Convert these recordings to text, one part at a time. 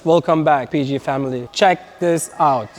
Welcome back, PG family. Check this out.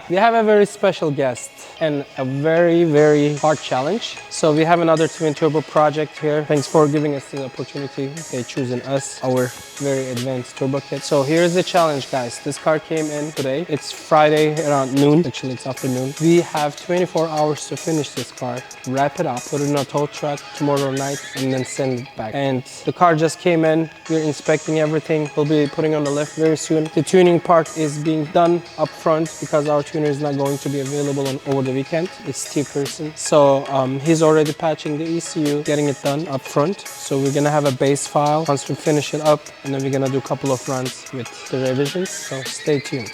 We have a very special guest and a very hard challenge. So we have another twin turbo project here. Thanks for giving us the opportunity. They choosing us, our very advanced turbo kit. So here's the challenge, guys. This car came in today. It's Friday around noon. Actually, it's afternoon. We have 24 hours to finish this car, wrap it up, put it in a tow truck tomorrow night, and then send it back. And the car just came in. We're inspecting everything. We'll be putting on the lift very soon. The tuning part is being done up front because our tuner is not going to be available over the weekend. It's Steve Pearson. So he's already patching the ECU, getting it done up front. So we're gonna have a base file once we finish it up, and then we're gonna do a couple of runs with the revisions. So stay tuned.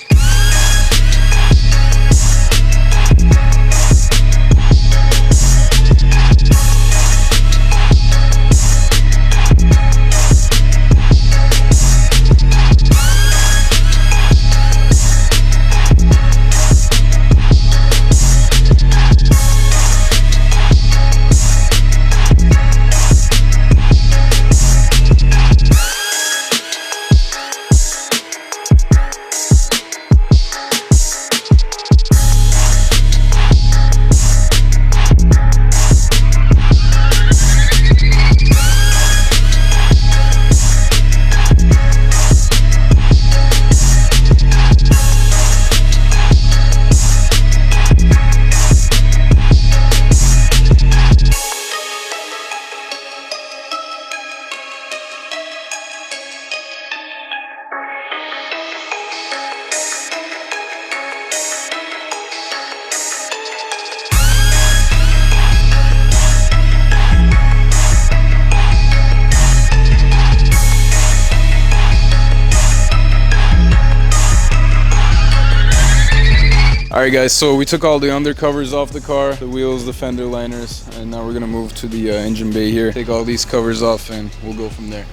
Alright guys, so we took all the undercovers off the car, the wheels, the fender liners, and now we're gonna move to the engine bay here, take all these covers off, and we'll go from there.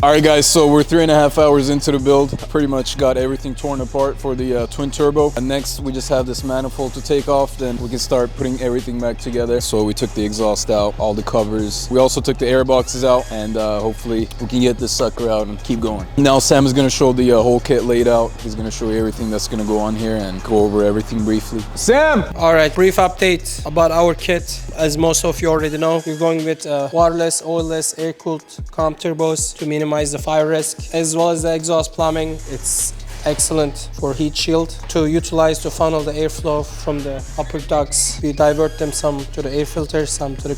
All right, guys, so we're 3.5 hours into the build. Pretty much got everything torn apart for the twin turbo. And next, we just have this manifold to take off. Then we can start putting everything back together. So we took the exhaust out, all the covers. We also took the air boxes out, and hopefully we can get this sucker out and keep going. Now Sam is gonna show the whole kit laid out. He's gonna show you everything that's gonna go on here and go over everything briefly. Sam! All right, brief update about our kit. As most of you already know, we're going with waterless, oilless, air-cooled comp turbos to minimize the fire risk, as well as the exhaust plumbing. It's excellent for heat shield to utilize to funnel the airflow from the upper ducts. We divert them some to the air filter, some to the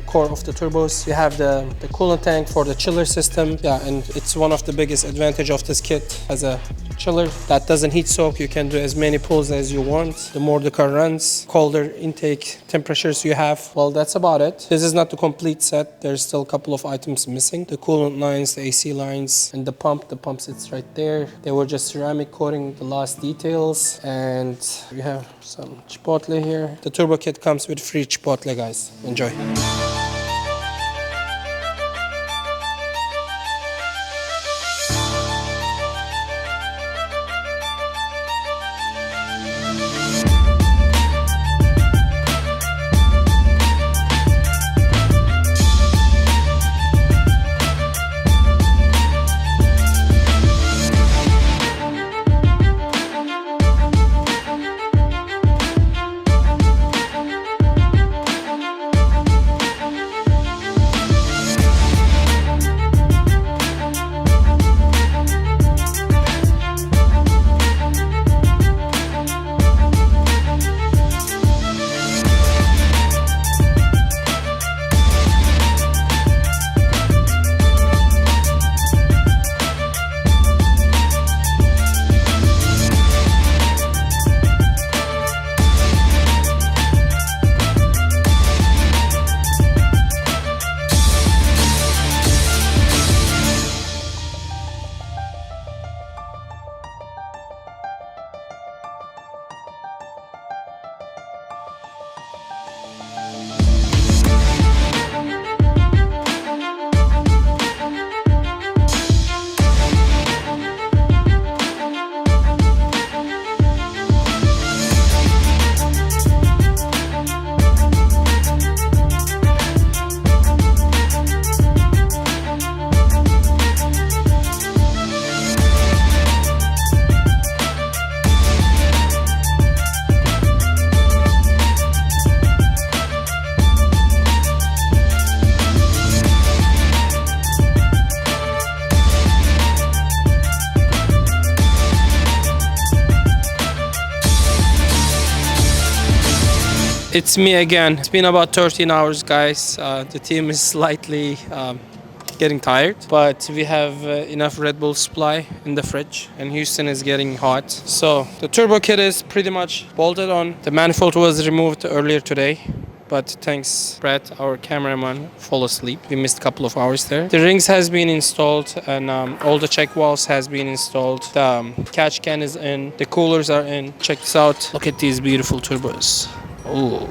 core of the turbos. You have the coolant tank for the chiller system. Yeah, and it's one of the biggest advantage of this kit as a chiller that doesn't heat soak. You can do as many pulls as you want. The more the car runs, colder intake temperatures you have. Well, that's about it. This is not the complete set. There's still a couple of items missing. The coolant lines, the AC lines, and the pump. The pump sits right there. They were just ceramic coating the last details. And we have some chipotle here. The turbo kit comes with free chipotle, guys. Enjoy. It's me again. It's been about 13 hours, guys. The team is slightly getting tired, but we have enough Red Bull supply in the fridge, and Houston is getting hot. So the turbo kit is pretty much bolted on. The manifold was removed earlier today, but thanks Brett, our cameraman, fall asleep. We missed a couple of hours there. The rings has been installed, and all the check valves has been installed. The catch can is in. The coolers are in. Check this out. Look at these beautiful turbos. Oh.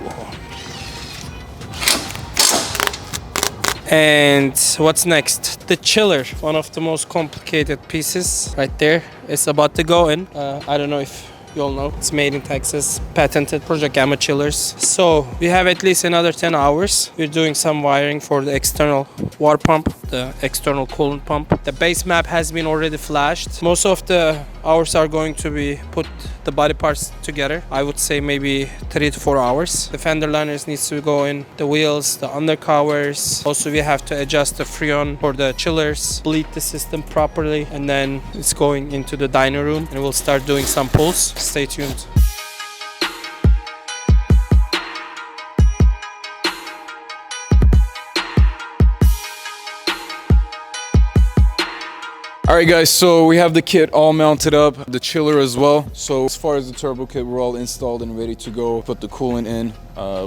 And what's next? The chiller, one of the most complicated pieces right there. It's about to go in. I don't know if you all know. It's made in Texas, patented Project Gamma chillers. So we have at least another 10 hours. We're doing some wiring for the external water pump, the external coolant pump. The base map has been already flashed. Most of the hours are going to be put the body parts together. I would say maybe 3 to 4 hours. The fender liners needs to go in, the wheels, the undercovers. Also we have to adjust the freon for the chillers, bleed the system properly, and then it's going into the dyno room and we'll start doing some pulls. Stay tuned. Alright guys, so we have the kit all mounted up, the chiller as well. So as far as the turbo kit, we're all installed and ready to go. Put the coolant in,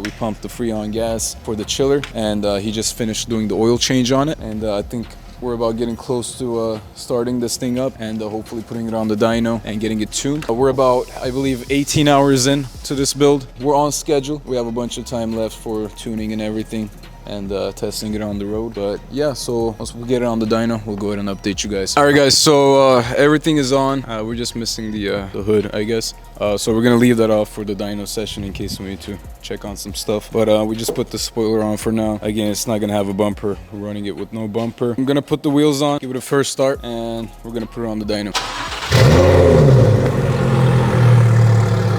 we pumped the Freon gas for the chiller, and he just finished doing the oil change on it. And I think we're about getting close to starting this thing up and hopefully putting it on the dyno and getting it tuned. We're about, I believe, 18 hours in to this build. We're on schedule. We have a bunch of time left for tuning and everything. and testing it on the road. But yeah, so once we get it on the dyno, we'll go ahead and update you guys. All right guys, so everything is on. We're just missing the hood, I guess. So we're gonna leave that off for the dyno session in case we need to check on some stuff. But we just put the spoiler on for now. Again, it's not gonna have a bumper. We're running it with no bumper. I'm gonna put the wheels on, give it a first start, and we're gonna put it on the dyno.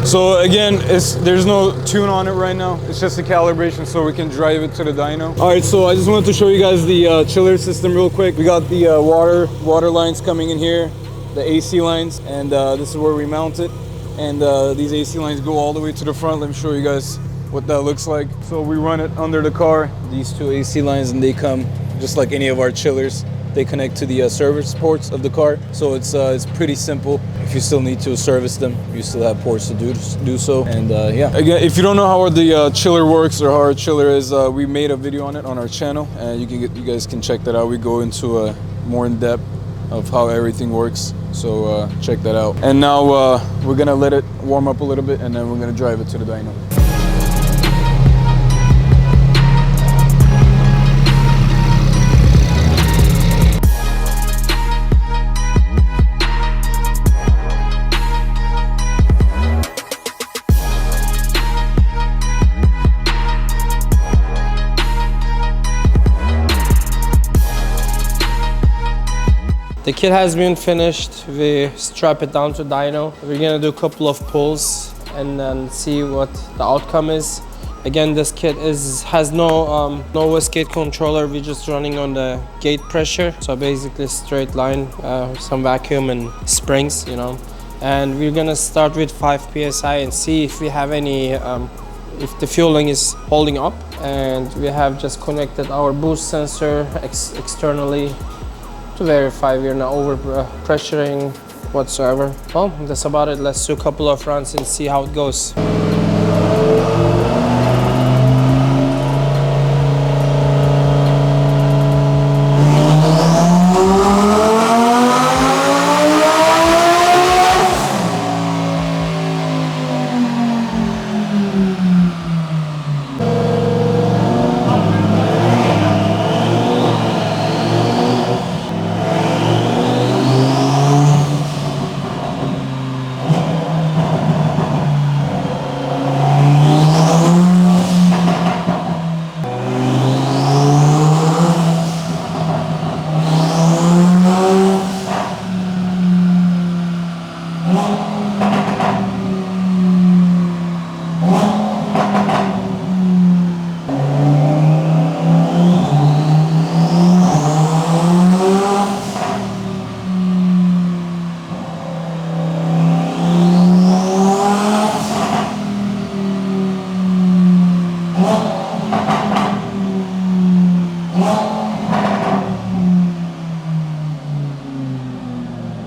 So again, there's no tune on it right now. It's just a calibration so we can drive it to the dyno. All right, so I just wanted to show you guys the chiller system real quick. We got the water lines coming in here, the AC lines, and this is where we mount it. And these AC lines go all the way to the front. Let me show you guys what that looks like. So we run it under the car, these two AC lines, and they come just like any of our chillers. They connect to the service ports of the car, so it's pretty simple. If you still need to service them, you still have ports to do so. And yeah, again, if you don't know how the chiller works or how our chiller is, we made a video on it on our channel, and you guys can check that out. We go into more in depth of how everything works, so check that out. And now we're gonna let it warm up a little bit, and then we're gonna drive it to the dyno. The kit has been finished. We strap it down to dyno. We're gonna do a couple of pulls and then see what the outcome is. Again, this kit has no wastegate controller. We're just running on the gate pressure. So basically straight line, some vacuum and springs, you know. And we're gonna start with 5 PSI and see if we have any, if the fueling is holding up. And we have just connected our boost sensor externally to verify we're not over pressuring whatsoever. Well, that's about it. Let's do a couple of runs and see how it goes.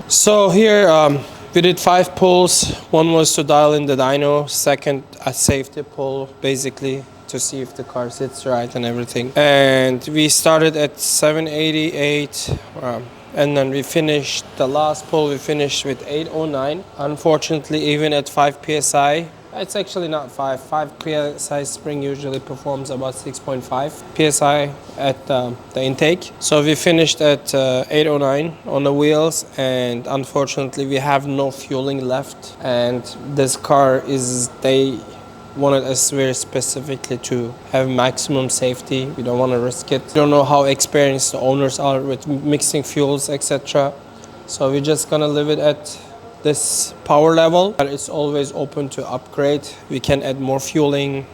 So here we did 5 pulls. One was to dial in the dyno, second a safety pull basically to see if the car sits right and everything. And we started at 788 and then we finished the last pull, we finished with 809. Unfortunately, even at 5 PSI, it's actually not 5 PSI spring usually performs about 6.5 PSI at the intake. So we finished at 809 on the wheels, and unfortunately we have no fueling left. And this car they wanted us very specifically to have maximum safety. We don't want to risk it. We don't know how experienced the owners are with mixing fuels, etc. So we're just gonna leave it at this power level, but it's always open to upgrade. We can add more fueling,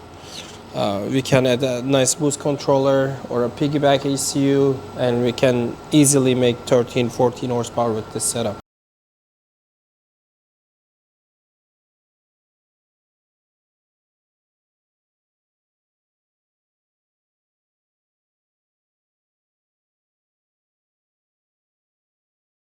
we can add a nice boost controller or a piggyback ECU, and we can easily make 13-14 horsepower with this setup.